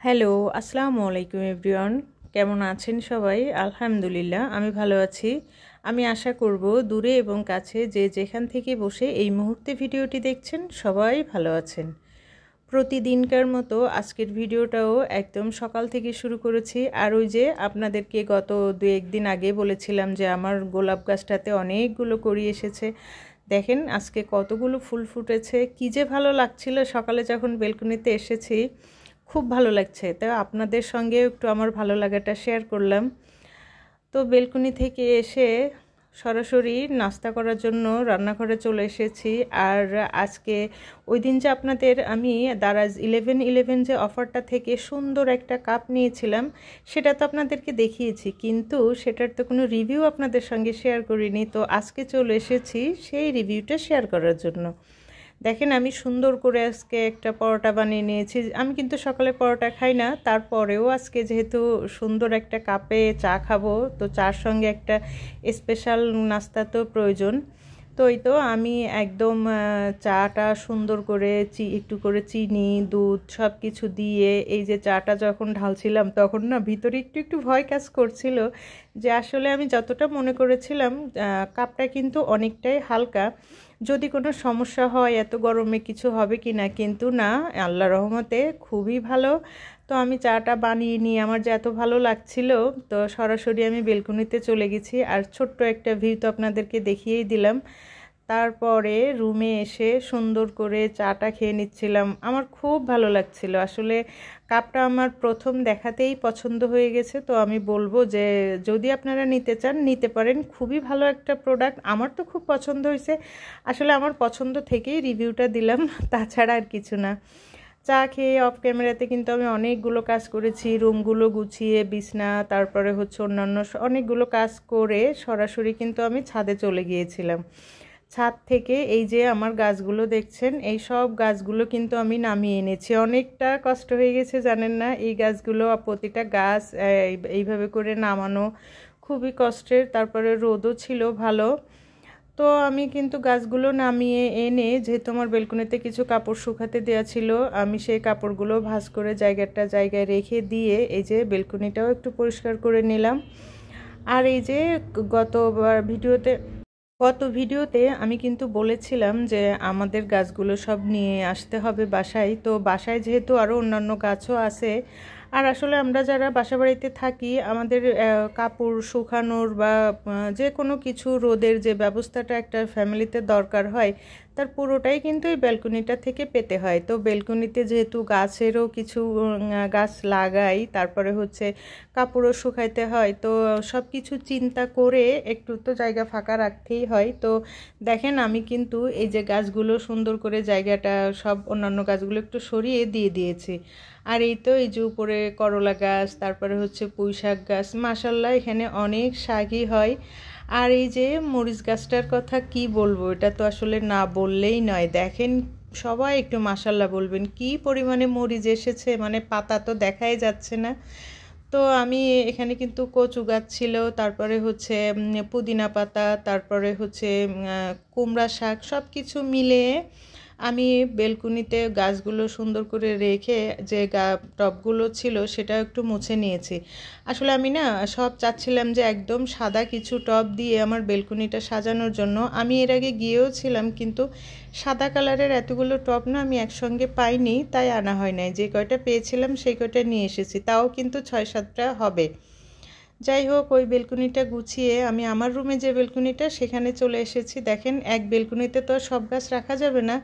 Hello, আসসালামু আলাইকুম everyone. কেমন আছেন সবাই? আলহামদুলিল্লাহ আমি ভালো আছি। আমি আশা করব দূরে এবং কাছে যে যেখান থেকে বসে এই মুহূর্তে ভিডিওটি দেখছেন সবাই ভালো আছেন। প্রতিদিনকার মতো আজকের ভিডিওটাও একদম সকাল থেকে শুরু করেছি। আর ওই যে আপনাদেরকে গত 2-1 দিন আগে বলেছিলাম যে আমার গোলাপ গাছটাতে অনেকগুলো কড়ি এসেছে। দেখেন আজকে কতগুলো ফুল ফুটেছে, কী যে ভালো লাগছিল সকালে যখন বেলকনিতে এসেছি। খুব ভালো লাগছে, তাই আপনাদের সঙ্গে একটু আমার ভালো লাগাটা শেয়ার করলাম। তো বেলকনি থেকে এসে সরাসরি নাস্তা করার জন্য রান্নাঘরে চলে এসেছি। আর আজকে ওই দিন যে আপনাদের আমি দারাজ 11-11 যে অফারটা থেকে সুন্দর একটা কাপ নিয়েছিলাম, সেটা তো আপনাদেরকে দেখিয়েছি, কিন্তু সেটার তো কোনো রিভিউ আপনাদের সঙ্গে শেয়ার করিনি। তো আজকে চলে এসেছি সেই রিভিউটা শেয়ার করার জন্য। দেখেন আমি সুন্দর করে আজকে একটা পরোটা বানিয়ে নিয়েছি। আমি কিন্তু সকালে পরোটা খাই না, তারপরেও আজকে যেহেতু সুন্দর একটা কাপে চা খাবো, তো চার সঙ্গে একটা স্পেশাল নাস্তা তো প্রয়োজন। তো এই তো আমি একদম চাটা সুন্দর করে একটু করে চিনি দুধ সব কিছু দিয়ে এই যে চাটা যখন ঢালছিলাম, তখন না ভিতরে একটু একটু ভয় কাজ করছিল যে আসলে আমি যতটা মনে করেছিলাম কাপটা কিন্তু অনেকটাই হালকা, যদি কোনো সমস্যা হয় এত গরমে কিছু হবে কি না, কিন্তু না, আল্লাহর রহমতে খুবই ভালো। তো আমি চাটা বানিয়ে নিয়ে আমার যে এত ভালো লাগছিল, তো সরাসরি আমি বেলকনিতে চলে গেছি আর ছোট্ট একটা ভিউ তো আপনাদেরকে দেখিয়েই দিলাম। তারপরে রুমে এসে সুন্দর করে চাটা খেয়ে নিচ্ছিলাম। আমার খুব ভালো লাগছিল আসলে। কাপটা আমার প্রথম দেখাতেই পছন্দ হয়ে গেছে। তো আমি বলবো যে যদি আপনারা নিতে চান নিতে পারেন, খুবই ভালো একটা প্রোডাক্ট। আমার তো খুব পছন্দ হয়েছে, আসলে আমার পছন্দ থেকেই রিভিউটা দিলাম, তাছাড়া আর কিছু না। চা খেয়ে অফ ক্যামেরাতে কিন্তু আমি অনেকগুলো কাজ করেছি, রুমগুলো গুছিয়ে বিছনা, তারপরে হচ্ছে অন্যান্য অনেকগুলো কাজ করে সরাসরি কিন্তু আমি ছাদে চলে গিয়েছিলাম। ছাদ থেকে এই যে আমার গাছগুলো দেখছেন, এই সব গাছগুলো কিন্তু আমি নামিয়ে এনেছি। অনেকটা কষ্ট হয়ে গেছে জানেন না, এই গাছগুলো প্রতিটা গাছ এইভাবে করে নামানো খুবই কষ্টের। তারপরে রোদও ছিল ভালো। তো আমি কিন্তু গাছগুলো নামিয়ে এনে, যেহেতু আমার বেলকনিতে কিছু কাপড় শুকাতে দেওয়া ছিল, আমি সেই কাপড়গুলো ভাঁজ করে জায়গায় রেখে দিয়ে এই যে বেলকনিটাও একটু পরিষ্কার করে নিলাম। আর এই যে গত ভিডিওতে আমি কিন্তু বলেছিলাম যে আমাদের গাছগুলো সব নিয়ে আসতে হবে বাসায়। তো বাসায় যেহেতু আরও অন্যান্য গাছও আছে, আর আসলে আমরা যারা বাসা বাড়িতে থাকি, আমাদের কাপড় শুকানোর বা যে কোনো কিছু রোদের যে ব্যবস্থাটা একটা ফ্যামিলিতে দরকার হয়, তার পুরোটাই কিন্তু এই ব্যালকনিটা থেকে পেতে হয়। তো ব্যালকনিতে যেহেতু গাছেরও কিছু গাছ লাগাই, তারপরে হচ্ছে কাপড়ও শুকাইতে হয়, তো সব কিছু চিন্তা করে একটু তো জায়গা ফাঁকা রাখতেই হয়। তো দেখেন আমি কিন্তু এই যে গাছগুলো সুন্দর করে জায়গাটা সব অন্যান্য গাছগুলো একটু সরিয়ে দিয়ে দিয়েছি। আর এই তো এই যে উপরে করলা গাছ, তারপরে হচ্ছে পুঁই শাক গাছ, মাশাল্লাহ এখানে অনেক শাকই হয়। আর এই যে মরিচ গাছটার কথা কি বলবো, এটা তো আসলে না বললেই নয়। দেখেন সবাই একটু মাশাল্লাহ বলবেন, কি পরিমাণে মরিচ এসেছে, মানে পাতা তো দেখাই যাচ্ছে না। তো আমি এখানে কিন্তু কচু গাছ ছিল, তারপরে হচ্ছে পুদিনা পাতা, তারপরে হচ্ছে কুমড়া শাক, সব কিছু মিলে আমি বেলকুনিতে গাছগুলো সুন্দর করে রেখে যে টবগুলো ছিল সেটা একটু মুছে নিয়েছি। আসলে আমি না সব চাচ্ছিলাম যে একদম সাদা কিছু টব দিয়ে আমার বেলকুনিটা সাজানোর জন্য। আমি এর আগে গিয়েও ছিলাম, কিন্তু সাদা কালারের এতগুলো টব না আমি একসঙ্গে পাইনি, তাই আনা হয় নাই। যে কয়টা পেয়েছিলাম সেই কয়টা নিয়ে এসেছি, তাও কিন্তু 6-7টা হবে। যাই হোক, ওই বেলকনিটা গুছিয়ে আমি আমার রুমে যে বেলকনিটা সেখানে চলে এসেছি। দেখেন এক বেলকনিতে তো আর সব গাছ রাখা যাবে না,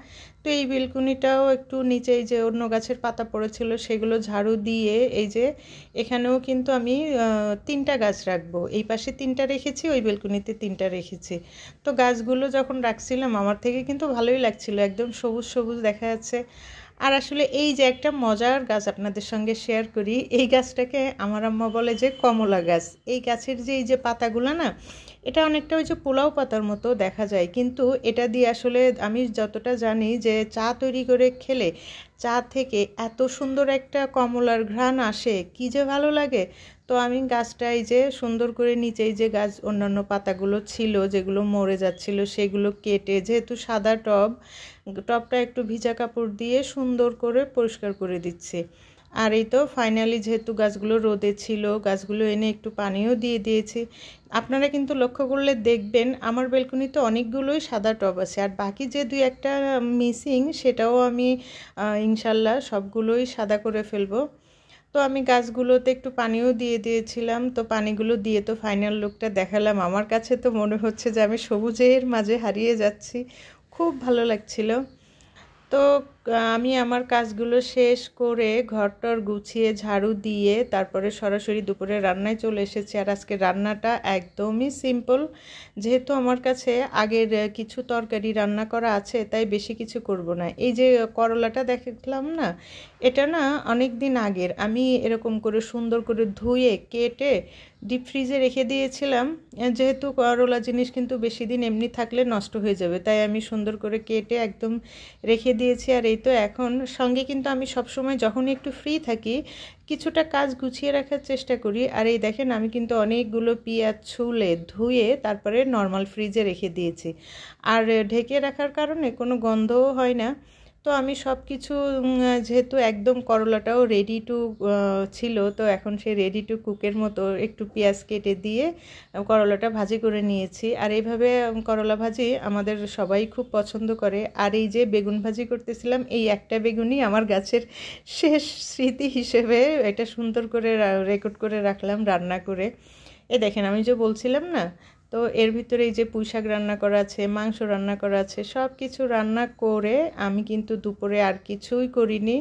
তো এই বেলকনিটাও একটু নিচে এই যে অন্য গাছের পাতা পড়েছিল সেগুলো ঝাড়ু দিয়ে এই যে এখানেও কিন্তু আমি 3টা গাছ রাখবো। এই পাশে 3টা রেখেছি, ওই বেলকনিতে 3টা রেখেছি। তো গাছগুলো যখন রাখছিলাম আমার থেকে কিন্তু ভালোই লাগছিল, একদম সবুজ সবুজ দেখা যাচ্ছে। আর আসলে এই যে একটা মজার গাছ আপনাদের সঙ্গে শেয়ার করি, এই গাছটাকে আমার আম্মা বলে যে কমলা গাছ। এই গাছের যে এই যে পাতাগুলো না, এটা অনেকটা ওই যে পোলাও পাতার মতো দেখা যায়, কিন্তু এটা দিয়ে আসলে আমি যতটা জানি যে চা তৈরি করে খেলে চা থেকে এত সুন্দর একটা কমলার ঘ্রাণ আসে, কি যে ভালো লাগে। তো আমি গাছটা এই যে সুন্দর করে নিচে এই যে গাছ অন্যান্য পাতাগুলো ছিল যেগুলো মরে যাচ্ছিল সেগুলো কেটে, যেহেতু সাদা টবটা একটু ভিজা কাপড় দিয়ে সুন্দর করে পরিষ্কার করে দিচ্ছি। আর এই তো ফাইনালি যেহেতু গাছগুলো রোদে ছিল, গাছগুলো এনে একটু পানিও দিয়ে দিয়েছি। আপনারা কিন্তু লক্ষ্য করলে দেখবেন আমার ব্যালকনিতে অনেকগুলোই সাদা টব আছে, আর বাকি যে 2-1টা মিসিং সেটাও আমি ইনশাল্লাহ সবগুলোই সাদা করে ফেলবো। তো আমি গাছগুলোতে একটু পানিও দিয়ে দিয়েছিলাম। তো পানিগুলো দিয়ে তো ফাইনাল লুকটা দেখালাম। আমার কাছে তো মনে হচ্ছে যে আমি সবুজের মাঝে হারিয়ে যাচ্ছি, খুব ভালো লাগছিল। তো আমি আমার কাজগুলো শেষ করে ঘরটর গুছিয়ে ঝাড়ু দিয়ে তারপরে সরাসরি দুপুরে রান্নায় চলে এসেছি। আর আজকে রান্নাটা একদমই সিম্পল, যেহেতু আমার কাছে আগের কিছু তরকারি রান্না করা আছে তাই বেশি কিছু করব না। এই যে করলাটা দেখলাম না, এটা না অনেক দিন আগের, আমি এরকম করে সুন্দর করে ধুয়ে কেটে ডিপ ফ্রিজে রেখে দিয়েছিলাম। যেহেতু করলা জিনিস কিন্তু বেশি দিন এমনি থাকলে নষ্ট হয়ে যাবে, তাই আমি সুন্দর করে কেটে একদম রেখে দিয়েছি। আর এই তো এখন সঙ্গে কিন্তু আমি সবসময় যখনই একটু ফ্রি থাকি কিছুটা কাজ গুছিয়ে রাখার চেষ্টা করি। আর এই দেখেন আমি কিন্তু অনেকগুলো পেঁয়াজ ছুলে ধুয়ে তারপরে নর্মাল ফ্রিজে রেখে দিয়েছি, আর ঢেকে রাখার কারণে কোনো গন্ধও হয় না। তো আমি সব কিছু যেহেতু একদম করলাটাও রেডি টু ছিল, তো এখন সেই রেডি টু কুকের মতো একটু পেঁয়াজ কেটে দিয়ে করলাটা ভাজি করে নিয়েছি। আর এইভাবে করলা ভাজি আমাদের সবাই খুব পছন্দ করে। আর এই যে বেগুন ভাজি করতেছিলাম, এই একটা বেগুনই আমার গাছের শেষ স্মৃতি হিসেবে এটা সুন্দর করে রেকর্ড করে রাখলাম রান্না করে। দেখেন আমি যে বলছিলাম না, তো এর ভিতরে এই যে পুঁইশাক রান্না করা আছে, মাংস রান্না করা আছে, সব কিছু রান্না করে আমি কিন্তু দুপুরে আর কিছুই করিনি।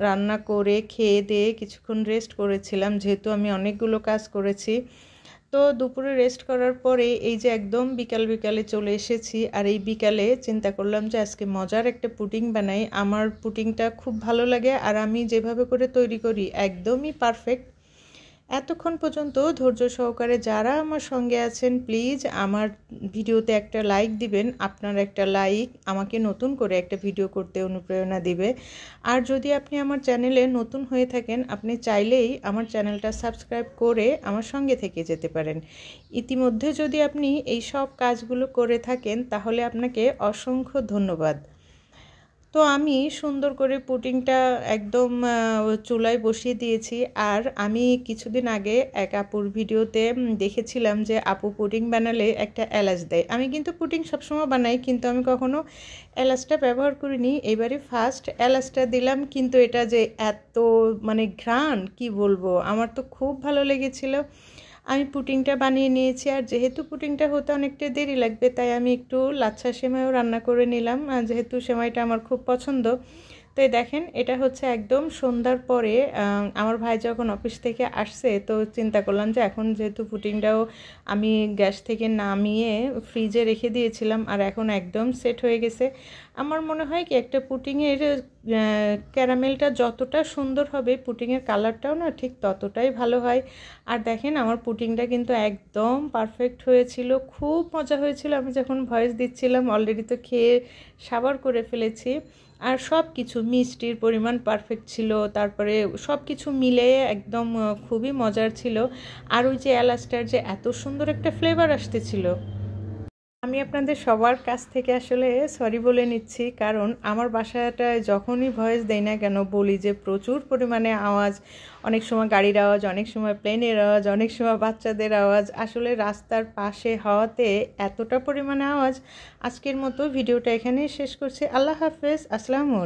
রান্না করে খেয়ে দিয়ে কিছুক্ষণ রেস্ট করেছিলাম, যেহেতু আমি অনেকগুলো কাজ করেছি। তো দুপুরে রেস্ট করার পরে এই যে একদম বিকালে চলে এসেছি। আর এই বিকালে চিন্তা করলাম যে আজকে মজার একটা পুডিং বানাই। আমার পুডিংটা খুব ভালো লাগে, আর আমি যেভাবে করে তৈরি করি একদমই পারফেক্ট। এতক্ষণ পর্যন্ত ধৈর্য সহকারে যারা আমার সঙ্গে আছেন প্লিজ আমার ভিডিওতে একটা লাইক দিবেন। আপনার একটা লাইক আমাকে নতুন করে একটা ভিডিও করতে অনুপ্রেরণা দিবে। আর যদি আপনি আমার চ্যানেলে নতুন হয়ে থাকেন, আপনি চাইলেই আমার চ্যানেলটা সাবস্ক্রাইব করে আমার সঙ্গে থেকে যেতে পারেন। ইতিমধ্যে যদি আপনি এই সব কাজগুলো করে থাকেন তাহলে আপনাকে অসংখ্য ধন্যবাদ। তো আমি সুন্দর করে পুডিংটা একদম চুলায় বসিয়ে দিয়েছি। আর আমি কিছুদিন আগে এক আপুর ভিডিওতে দেখেছিলাম যে আপু পুডিং বানালে একটা এলাচ দেয়। আমি কিন্তু পুডিং সবসময় বানাই, কিন্তু আমি কখনো এলাচটা ব্যবহার করিনি। এবারে ফার্স্ট এলাচটা দিলাম, কিন্তু এটা যে এত মানে ঘ্রাণ কি বলবো, আমার তো খুব ভালো লেগেছিলো। আমি পুডিংটা বানিয়ে নিয়েছি। আর যেহেতু পুডিংটা হতে অনেকটা দেরি লাগবে, তাই আমি একটু লাচ্ছা সেমাইও রান্না করে নিলাম, যেহেতু সেমাইটা আমার খুব পছন্দ। তো দেখেন এটা হচ্ছে একদম সন্ধ্যার পরে আমার ভাই যখন অফিস থেকে আসছে, তো চিন্তা করলাম যে এখন যেহেতু পুডিংটাও আমি গ্যাস থেকে নামিয়ে ফ্রিজে রেখে দিয়েছিলাম আর এখন একদম সেট হয়ে গেছে। আমার মনে হয় কি একটা পুডিংয়ের ক্যারামেলটা যতটা সুন্দর হবে পুডিংয়ের কালারটাও না ঠিক ততটাই ভালো হয়। আর দেখেন আমার পুডিংটা কিন্তু একদম পারফেক্ট হয়েছিল, খুব মজা হয়েছিল। আমি যখন ভয়েস দিচ্ছিলাম অলরেডি তো খেয়ে সাবার করে ফেলেছি। আর সব কিছু মিষ্টির পরিমাণ পারফেক্ট ছিল, তারপরে সব কিছু মিলে একদম খুবই মজার ছিল। আর ওই যে এলাচটার যে এত সুন্দর একটা ফ্লেভার আসতেছিল। আমি আপনাদের সবার কাছ থেকে আসলে সরি বলে নিচ্ছি, কারণ আমার বাসাটায় যখনই ভয়েস দেই না কেন বলি যে প্রচুর পরিমাণে আওয়াজ, অনেক সময় গাড়ির আওয়াজ, অনেক সময় প্লেনের আওয়াজ, অনেক সময় বাচ্চাদের আওয়াজ। আসলে রাস্তার পাশে হওয়াতে এতটা পরিমাণে আওয়াজ। আজকের মতো ভিডিওটা এখানেই শেষ করছি। আল্লাহ হাফেজ, আসসালামু আলাইকুম।